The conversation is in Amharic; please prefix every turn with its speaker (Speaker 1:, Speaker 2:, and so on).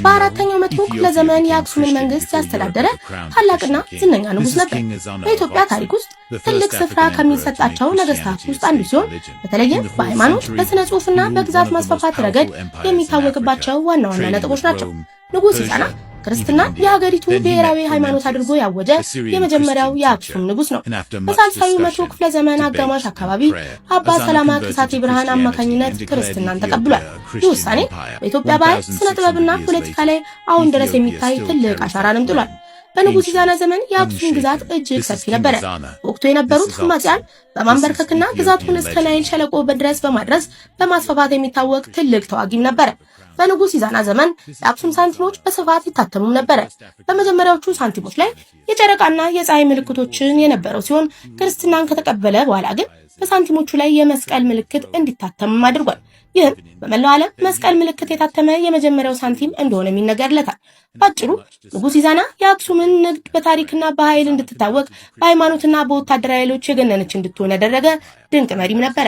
Speaker 1: በአራተኛው መቶ ክፍለ ዘመን የአክሱምን መንግስት ያስተዳደረ ታላቅና ዝነኛ ንጉስ ነበር። በኢትዮጵያ ታሪክ ውስጥ ትልቅ ስፍራ ከሚሰጣቸው ነገስታት ውስጥ አንዱ ሲሆን በተለይም በሃይማኖት፣ በስነ ጽሑፍና በግዛት ማስፋፋት ረገድ የሚታወቅባቸው ዋና ዋና ነጥቦች ናቸው። ንጉስ ይዛና ክርስትና የሀገሪቱ ብሔራዊ ሃይማኖት አድርጎ ያወጀ የመጀመሪያው የአክሱም ንጉስ ነው። በሳልሳዊው መቶ ክፍለ ዘመን አጋማሽ አካባቢ አባ ሰላማ ከሳቴ ብርሃን አማካኝነት ክርስትናን ተቀብሏል። ይህ ውሳኔ በኢትዮጵያ ባህል፣ ስነ ጥበብና ፖለቲካ ላይ አሁን ድረስ የሚታይ ትልቅ አሻራንም ጥሏል። በንጉስ ይዛና ዘመን የአክሱም ግዛት እጅግ ሰፊ ነበረ። ወቅቱ የነበሩት አማጽያን በማንበርከክና ግዛቱን እስከ ናይል ሸለቆ ድረስ በማድረስ በማስፋፋት የሚታወቅ ትልቅ ተዋጊም ነበረ። በንጉስ ይዛና ዘመን የአክሱም ሳንቲሞች በስፋት ይታተሙ ነበር። በመጀመሪያዎቹ ሳንቲሞች ላይ የጨረቃና የፀሐይ ምልክቶችን የነበረው ሲሆን ክርስትናን ከተቀበለ በኋላ ግን በሳንቲሞቹ ላይ የመስቀል ምልክት እንዲታተም አድርጓል። ይህም በመላው ዓለም መስቀል ምልክት የታተመ የመጀመሪያው ሳንቲም እንደሆነ ይነገርለታል። ባጭሩ ንጉስ ይዛና የአክሱምን ንግድ በታሪክና በኃይል እንድትታወቅ፣ በሃይማኖትና በወታደራዊ ኃይሎች የገነነች እንድትሆን ያደረገ ድንቅ መሪም ነበረ።